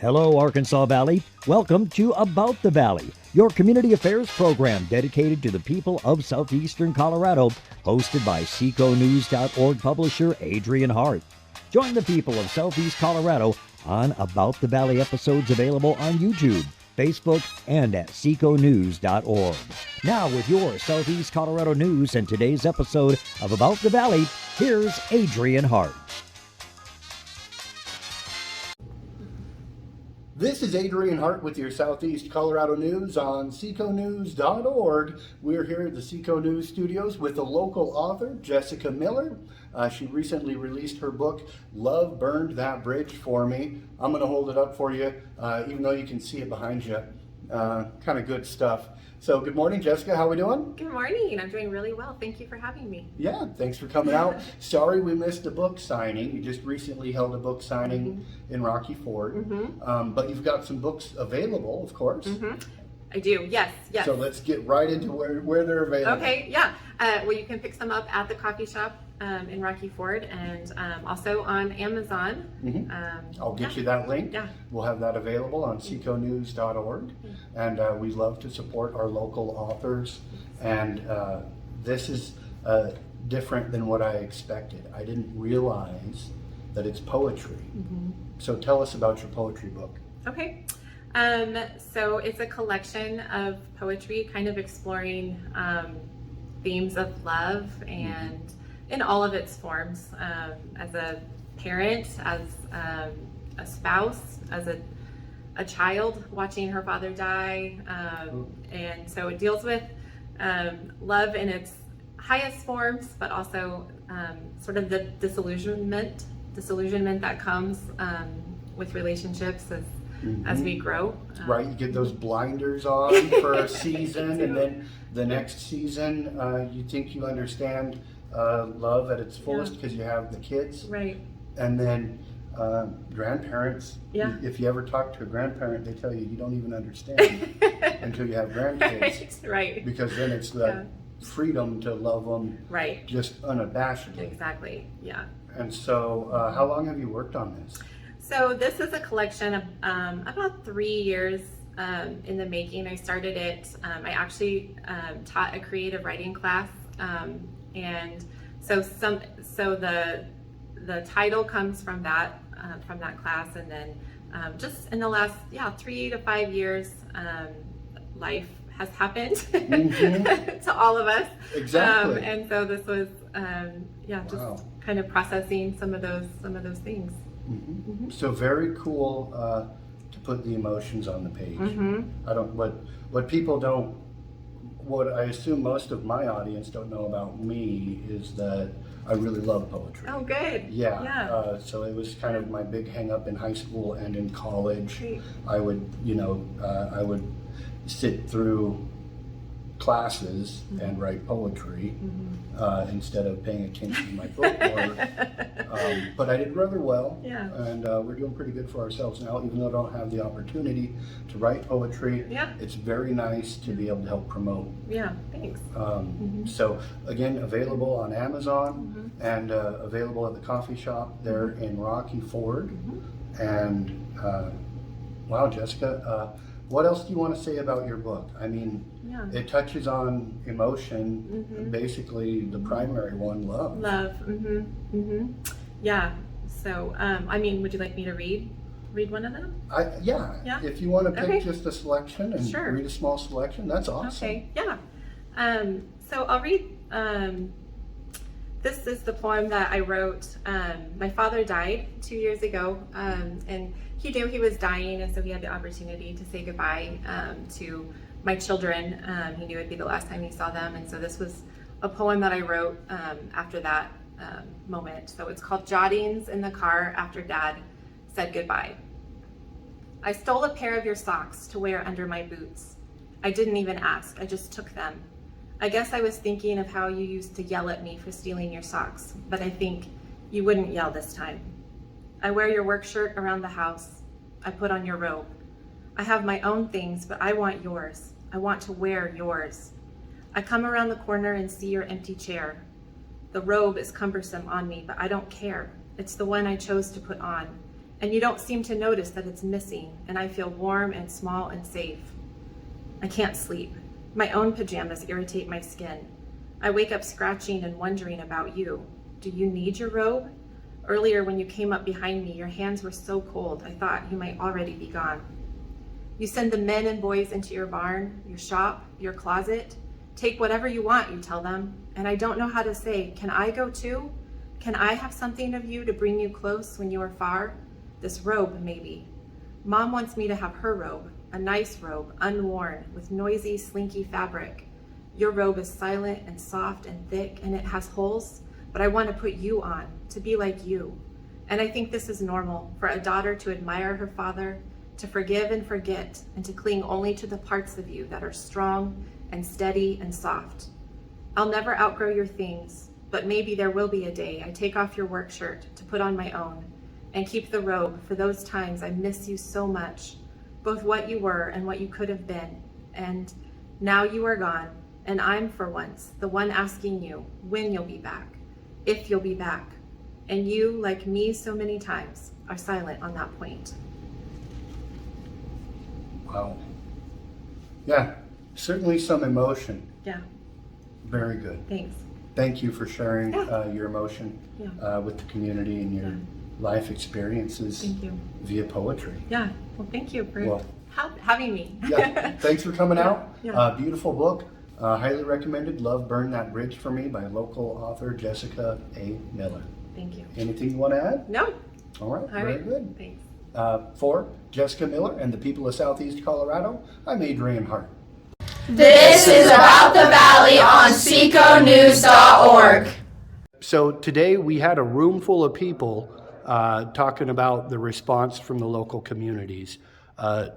Hello, Arkansas Valley. Welcome to About the Valley, your community affairs program dedicated to the people of southeastern Colorado, hosted by SecoNews.org publisher Adrian Hart. Join the people of southeast Colorado on About the Valley episodes available on YouTube, Facebook, and at SecoNews.org. Now with your Southeast Colorado news and today's episode of About the Valley, here's Adrian Hart. This is Adrian Hart with your Southeast Colorado news on SecoNews.org. We're here at the Seco News studios with a local author, Jessica Miller. She recently released her book, Love Burned That Bridge for Me. I'm going to hold it up for you, even though you can see it behind you. Kind of good stuff. So good morning, Jessica. How are we doing? Good morning. I'm doing really well. Thank you for having me. Yeah, thanks for coming out. Sorry we missed a book signing. You just recently held a book signing in Rocky Ford. But you've got some books available, of course. I do. Yes. So let's get right into where they're available. Okay. Yeah. Well, you can pick some up at the coffee shop in Rocky Ford and also on Amazon. I'll get you that link. Yeah. We'll have that available on SecoNews.org. And we love to support our local authors. And this is different than what I expected. I didn't realize that it's poetry. So tell us about your poetry book. Okay. So it's a collection of poetry, kind of exploring themes of love and in all of its forms, as a parent, as a spouse, as a child watching her father die. And so it deals with love in its highest forms, but also sort of the disillusionment that comes with relationships as we grow. Right, you get those blinders on for a season, and then the next season you think you understand love at its fullest because you have the kids. Right. And then grandparents, if you ever talk to a grandparent, they tell you you don't even understand until you have grandkids. Right. Because then it's the freedom to love them just unabashedly. Exactly, yeah. And so how long have you worked on this? So this is a collection of about 3 years in the making. I started it, I actually taught a creative writing class, and so the title comes from that class, and then just in the last 3 to 5 years, life has happened to all of us. Exactly. And so this was just kind of processing some of those things. So very cool to put the emotions on the page. What I assume most of my audience don't know about me is that I really love poetry. Oh, good. Yeah. So it was kind of my big hang up in high school and in college. Great. I would sit through classes and write poetry instead of paying attention to my bookwork. But I did rather well, and we're doing pretty good for ourselves now, even though I don't have the opportunity to write poetry. It's very nice to be able to help promote. Yeah, thanks. So again, available on Amazon and available at the coffee shop there in Rocky Ford. And wow, Jessica, what else do you want to say about your book? I mean, it touches on emotion, basically the primary one, love. Love. Yeah. So, I mean, would you like me to read one of them? Yeah. If you want to pick just a selection and read a small selection, that's awesome. Okay. Yeah. So I'll read. This is the poem that I wrote. My father died 2 years ago, and he knew he was dying, and so he had the opportunity to say goodbye to my children. He knew it'd be the last time he saw them, and so this was a poem that I wrote after that moment. So it's called Jottings in the Car After Dad Said Goodbye. I stole a pair of your socks to wear under my boots. I didn't even ask, I just took them. I guess I was thinking of how you used to yell at me for stealing your socks, but I think you wouldn't yell this time. I wear your work shirt around the house. I put on your robe. I have my own things, but I want yours. I want to wear yours. I come around the corner and see your empty chair. The robe is cumbersome on me, but I don't care. It's the one I chose to put on. and you don't seem to notice that it's missing, and I feel warm and small and safe. I can't sleep. My own pajamas irritate my skin. I wake up scratching and wondering about you. Do you need your robe? Earlier when you came up behind me, your hands were so cold, I thought you might already be gone. You send the men and boys into your barn, your shop, your closet. Take whatever you want, you tell them. And I don't know how to say, can I go too? Can I have something of you to bring you close when you are far? This robe, maybe. Mom wants me to have her robe, a nice robe, unworn, with noisy, slinky fabric. Your robe is silent and soft and thick, and it has holes, but I want to put you on, to be like you. And I think this is normal, for a daughter to admire her father, to forgive and forget, and to cling only to the parts of you that are strong and steady and soft. I'll never outgrow your things, but maybe there will be a day I take off your work shirt to put on my own, and keep the robe for those times I miss you so much, both what you were and what you could have been. And now you are gone, and I'm, for once, the one asking you when you'll be back, if you'll be back. And you, like me so many times, are silent on that point. Wow. Yeah, certainly some emotion. Yeah, Very good. thanks. Thank you for sharing Yeah. your emotion Yeah. with the community and your life experiences Thank you. via poetry. Yeah, well, thank you for Well, having me. yeah, thanks for coming out. Yeah. Beautiful book. Highly recommended. Love Burn That Bridge for Me by local author Jessica A. Miller. Thank you. Anything you want to add? No, All right, all very right, good. thanks. For Jessica Miller and the people of Southeast Colorado, I'm Adrian Hart. This is About the Valley on seconews.org. So today we had a room full of people talking about the response from the local communities.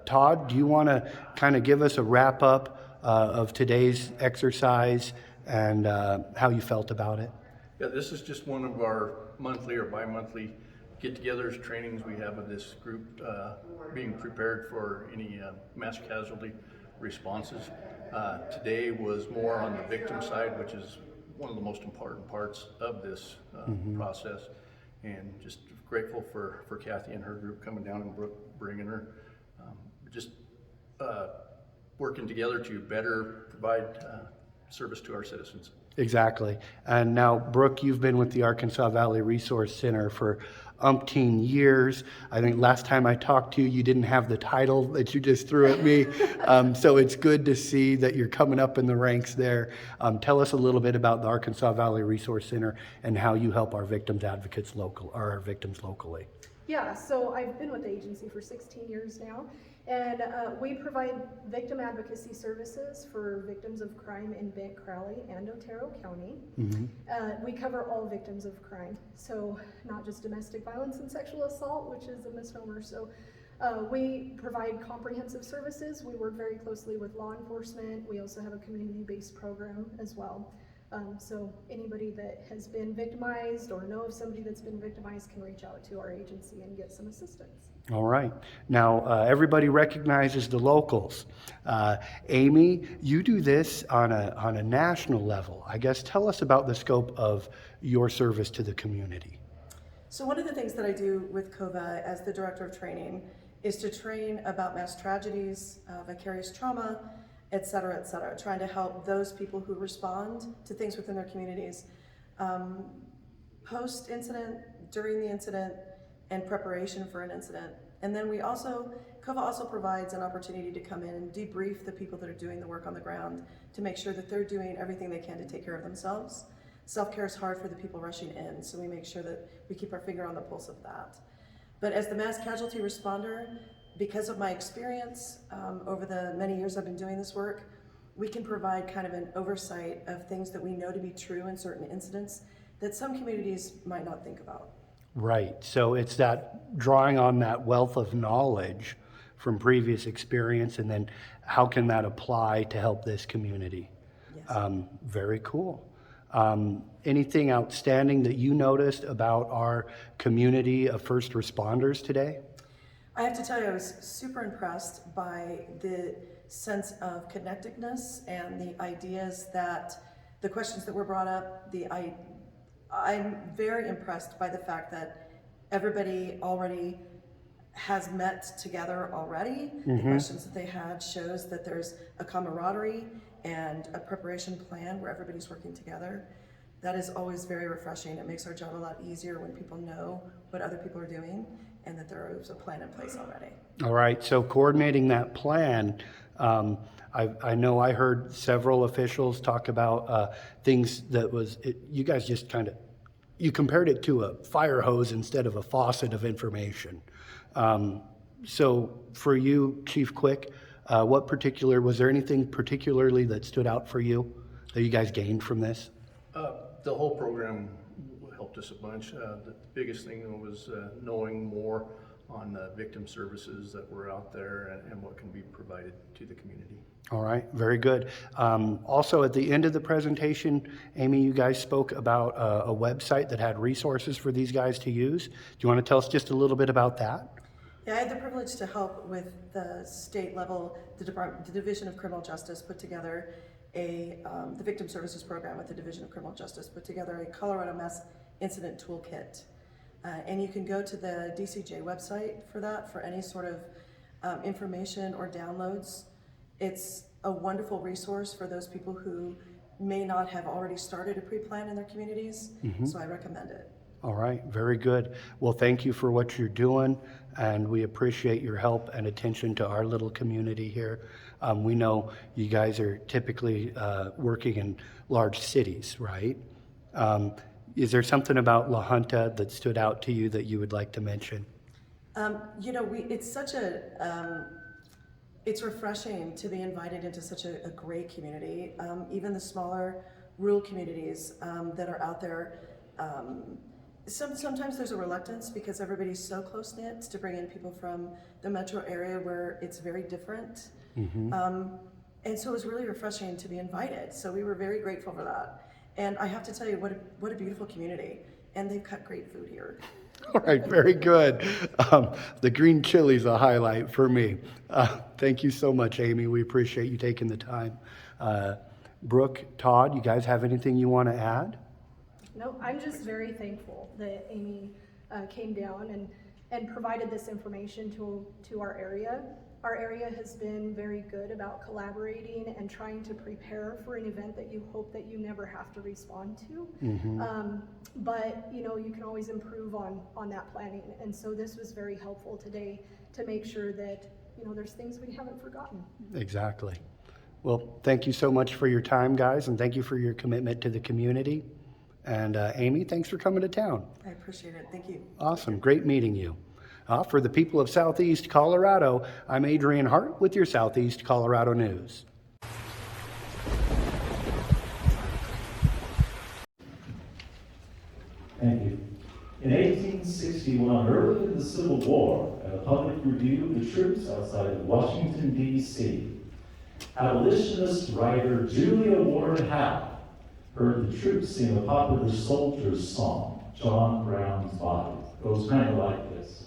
Todd, do you want to kind of give us a wrap up of today's exercise and how you felt about it? Yeah, this is just one of our monthly or bi-monthly get-togethers, trainings we have of this group being prepared for any mass casualty responses. Today was more on the victim side, which is one of the most important parts of this process, and just grateful for Kathy and her group coming down and bringing her, working together to better provide service to our citizens. Exactly. And now, Brooke, you've been with the Arkansas Valley Resource Center for umpteen years. I think last time I talked to you, you didn't have the title that you just threw at me. So it's good to see that you're coming up in the ranks there. Tell us a little bit about the Arkansas Valley Resource Center and how you help our victims advocates our victims locally. Yeah, so I've been with the agency for 16 years now, and we provide victim advocacy services for victims of crime in Bent, Crowley, and Otero County. We cover all victims of crime, so not just domestic violence and sexual assault, which is a misnomer. So we provide comprehensive services. We work very closely with law enforcement. We also have a community-based program as well. So anybody that has been victimized or know of somebody that's been victimized can reach out to our agency and get some assistance. All right. Now, everybody recognizes the locals. Amy, you do this on a national level. I guess tell us about the scope of your service to the community. So one of the things that I do with COVA as the director of training is to train about mass tragedies, vicarious trauma, et cetera, trying to help those people who respond to things within their communities, post-incident, during the incident, and preparation for an incident. And then COVA also provides an opportunity to come in and debrief the people that are doing the work on the ground to make sure that they're doing everything they can to take care of themselves. Self-care is hard for the people rushing in, so we make sure that we keep our finger on the pulse of that. But as the mass casualty responder, because of my experience over the many years I've been doing this work, we can provide kind of an oversight of things that we know to be true in certain incidents that some communities might not think about. Right. So it's that drawing on that wealth of knowledge from previous experience, and then how can that apply to help this community? Yes. Very cool. Anything outstanding that you noticed about our community of first responders today? I have to tell you, I was super impressed by the sense of connectedness and the ideas that, the questions that were brought up. I'm very impressed by the fact that everybody already has met together already. The questions that they had shows that there's a camaraderie and a preparation plan where everybody's working together. That is always very refreshing. It makes our job a lot easier when people know what other people are doing and that there is a plan in place already. All right, so coordinating that plan, I know I heard several officials talk about things that you guys just you compared it to a fire hose instead of a faucet of information. So for you, Chief Quick, was there anything particularly that stood out for you that you guys gained from this? The whole program helped us a bunch. The biggest thing was knowing more on the victim services that were out there and what can be provided to the community. All right, very good. Also, at the end of the presentation, Amy, you guys spoke about a website that had resources for these guys to use. Do you want to tell us just a little bit about that? Yeah, I had the privilege to help with the state level, the Division of Criminal Justice put together the Victim Services Program with the Division of Criminal Justice put together a Colorado Mass Incident Toolkit. And you can go to the DCJ website for that, for any sort of information or downloads. It's a wonderful resource for those people who may not have already started a pre-plan in their communities, so I recommend it. All right, very good. Well, thank you for what you're doing, and we appreciate your help and attention to our little community here. We know you guys are typically working in large cities, right? Is there something about La Junta that stood out to you that you would like to mention? It's such it's refreshing to be invited into such a great community. Even the smaller rural communities that are out there, sometimes there's a reluctance because everybody's so close-knit to bring in people from the metro area where it's very different. And so it was really refreshing to be invited. So we were very grateful for that. And I have to tell you, what a beautiful community. And they've got great food here. All right, very good. The green chili's a highlight for me. Thank you so much, Amy. We appreciate you taking the time. Brooke, Todd, you guys have anything you want to add? No, I'm just very thankful that Amy came down and provided this information to our area. Our area has been very good about collaborating and trying to prepare for an event that you hope that you never have to respond to. But you can always improve on that planning. And so this was very helpful today to make sure that there's things we haven't forgotten. Exactly. Well, thank you so much for your time, guys, and thank you for your commitment to the community. And Amy, thanks for coming to town. I appreciate it. Thank you. Awesome. Great meeting you. For the people of Southeast Colorado, I'm Adrian Hart with your Southeast Colorado News. Thank you. In 1861, early in the Civil War, at a public review of the troops outside of Washington, D.C., abolitionist writer Julia Ward Howe heard the troops sing a popular soldier's song, John Brown's Body. It goes kind of like this.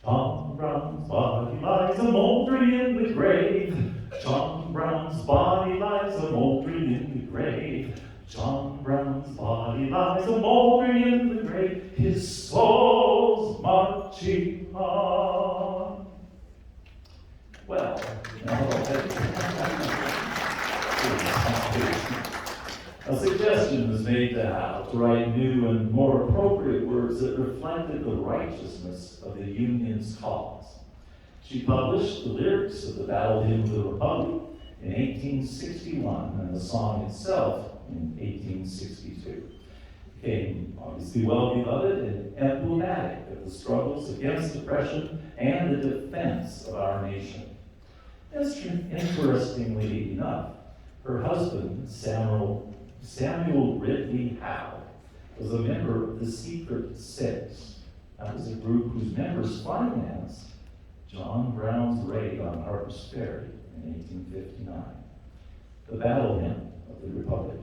John Brown's body lies a-mouldering in the grave. John Brown's body lies a-mouldering in the grave. John Brown's body lies a-mouldering in the grave. His soul's marching on. Well, a suggestion was made to Howe to write new and more appropriate words that reflected the righteousness of the Union's cause. She published the lyrics of the Battle Hymn of the Republic in 1861 and the song itself in 1862. It became obviously well beloved and emblematic of the struggles against oppression and the defense of our nation. Interestingly enough, her husband, Samuel Ridley Howe, was a member of the Secret Six. That was a group whose members financed John Brown's raid on Harper's Ferry in 1859. The Battle Hymn of the Republic.